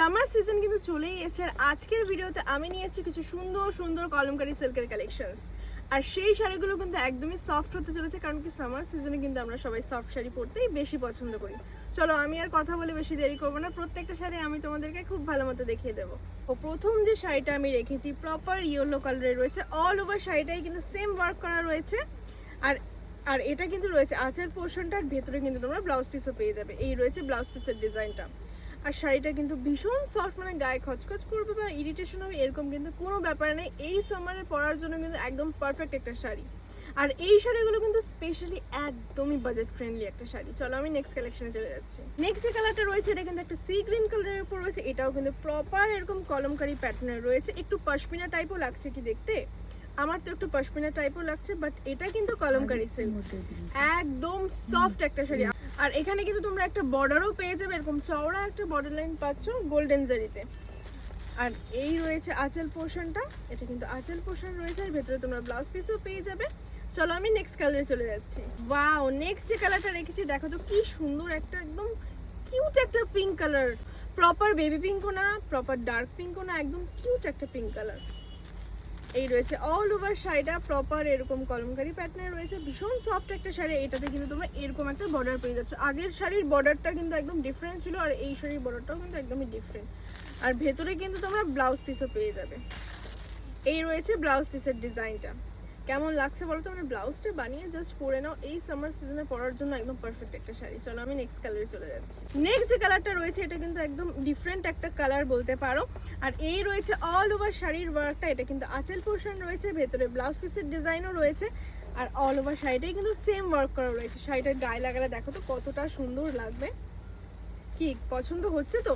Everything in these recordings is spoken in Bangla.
সামার সিজন কিন্তু চলেই এসেছে আর আজকের ভিডিওতে আমি নিয়ে এসেছি কিছু সুন্দর সুন্দর কলমকারী সিল্কের কালেকশনস। আর সেই শাড়িগুলো কিন্তু একদমই সফট হতে চলেছে, কারণ কি সামার সিজনে কিন্তু আমরা সবাই সফট শাড়ি পরতেই বেশি পছন্দ করি। চলো আমি আর কথা বলে বেশি দেরি করবো না, প্রত্যেকটা শাড়ি আমি তোমাদেরকে খুব ভালো মতো দেখিয়ে দেবো। ও প্রথম যে শাড়িটা আমি রেখেছি প্রপার ইয়েলো কালারের রয়েছে, অল ওভার শাড়িটাই কিন্তু সেম ওয়ার্ক করা রয়েছে। আর আর এটা কিন্তু রয়েছে আঁচের পোর্শনটার ভেতরে কিন্তু তোমরা ব্লাউজ পিসও পেয়ে যাবে। এই রয়েছে ব্লাউজ পিসের ডিজাইনটা। আর শাড়িটা কিন্তু ভীষণ সফট, মানে গায়ে খচখচ করবে বা ইরিটেশন হবে এরকম কিন্তু কোনো ব্যাপার নেই। এই সামারে পরার জন্য কিন্তু একদম পারফেক্ট একটা শাড়ি। আর এই শাড়িগুলো কিন্তু স্পেশালি একদমই বাজেট ফ্রেন্ডলি একটা শাড়ি। চলো আমি নেক্সট কালেকশনে চলে যাচ্ছি। নেক্সট যে কালারটা রয়েছে এটা কিন্তু একটা সি গ্রিন কালারের উপর রয়েছে। এটাও কিন্তু প্রপার এরকম কলমকারি প্যাটার্নের রয়েছে, একটু পশমিনা টাইপও লাগছে কি দেখতে, আমার তো একটু পশমিনা টাইপও লাগছে, বাট এটা কিন্তু কলমকারি সিল্ক, একদম সফট একটা শাড়ি। আর এখানে কিন্তু তোমরা একটা বর্ডারও পেয়ে যাবে, এরকম চওড়া একটা বর্ডার লাইন পাচ্ছ গোল্ডেন জারিতে। আর এই রয়েছে আঁচল পোর্শনটা, এটা কিন্তু আঁচল পোর্শন রয়েছে, আর ভেতরে তোমরা ব্লাউজ পিসও পেয়ে যাবে। চলো আমি নেক্সট কালারে চলে যাচ্ছি। ওয়াও, নেক্সট যে কালারটা রেখেছি দেখো তো কি সুন্দর, একটা একদম কিউট একটা পিঙ্ক কালার, প্রপার বেবি পিঙ্কও না, প্রপার ডার্ক পিঙ্কও না, একদম কিউট একটা পিঙ্ক কালার। এই রয়েছে অল ওভার শাড়িটা প্রপার এরকম কলমকারি প্যাটার্নে রয়েছে, ভীষণ সফট একটা শাড়ি। এটাতে কিন্তু তোমরা এরকম একটা বর্ডার পেয়ে যাচ্ছ। আগের শাড়ির বর্ডারটা কিন্তু একদম ডিফারেন্ট ছিল, আর এই শাড়ির বর্ডারটাও কিন্তু একদমই ডিফারেন্ট। আর ভেতরে কিন্তু তোমরা ব্লাউজ পিসও পেয়ে যাবে। এই রয়েছে ব্লাউজ পিসের ডিজাইনটা। কেমন লাগছে বলো তো, মানে ব্লাউজটা বানিয়ে জাস্ট পরে নাও, এই সামার সিজনে পরার জন্য একদম পারফেক্ট একটা শাড়ি। চলো আমি নেক্সট কালারে চলে যাচ্ছি। নেক্সট যে কালারটা রয়েছে এটা কিন্তু একদম ডিফারেন্ট একটা কালার বলতে পারো। আর এই রয়েছে অল ওভার শাড়ির ওয়ার্কটা, এটা কিন্তু আঁচল পোর্শন রয়েছে, ভেতরে ব্লাউজ পিসের ডিজাইনও রয়েছে। আর অল ওভার শাড়িটাই কিন্তু সেম ওয়ার্ক করা রয়েছে। শাড়িটার গায়ে লাগালে দেখো তো কতটা সুন্দর লাগবে। কি পছন্দ হচ্ছে তো?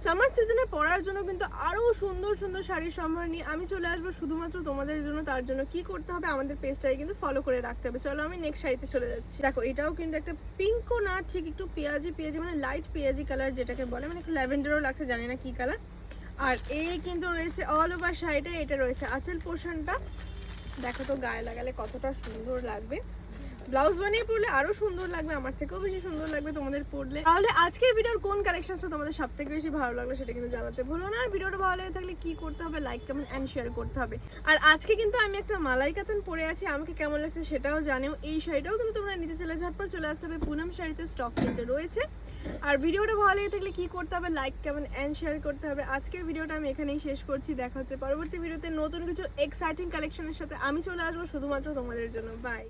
সামার সিজনে পরার জন্য কিন্তু আরও সুন্দর সুন্দর শাড়ির সম্ভার নিয়ে আমি চলে আসবো শুধুমাত্র তোমাদের জন্য। তার জন্য কি করতে হবে, আমাদের পেজটাকে কিন্তু ফলো করে রাখতে হবে। চলো আমি নেক্সট শাড়িতে চলে যাচ্ছি। দেখো এটাও কিন্তু একটা পিঙ্কও না, ঠিক একটু পেঁয়াজি পেঁয়াজি, মানে লাইট পেঁয়াজি কালার যেটাকে বলে, মানে একটু ল্যাভেন্ডারও লাগছে, জানি না কি কালার। আর এই কিন্তু রয়েছে অল ওভার শাড়িটা, এটা রয়েছে আঁচল পোর্শনটা। দেখো তো গায়ে লাগালে কতটা সুন্দর লাগবে, ব্লাউজ বানিয়ে পরলে আরো সুন্দর লাগবে, আমার থেকেও বেশি সুন্দর লাগবে তোমাদের পরলে। তাহলে আজকের ভিডিওর কোন কালেকশনটা তোমাদের সবথেকে বেশি ভালো লাগলো সেটা কিন্তু জানাতে ভুলো না। আর ভিডিওটা ভালো লেগে থাকলে কি করতে হবে, লাইক কমেন্ট এন্ড শেয়ার করতে হবে। আর আজকে কিন্তু আমি একটা মালাই কাতান পরে আছি, আমাকে কেমন লাগছে সেটাও জানিও। এই শাড়িটাও কিন্তু তোমরা নিতে চলে ঝটপট চলে আসতে হবে, পুনম শাড়িতে স্টক কিনতে রয়েছে। আর ভিডিওটা ভালো লেগে থাকলে কি করতে হবে, লাইক কমেন্ট এন্ড শেয়ার করতে হবে। আজকের ভিডিওটা আমি এখানেই শেষ করছি, দেখা হচ্ছে পরবর্তী ভিডিওতে নতুন কিছু এক্সাইটিং কালেকশনের সাথে। আমি চলে আসবো শুধুমাত্র তোমাদের জন্য। বাই।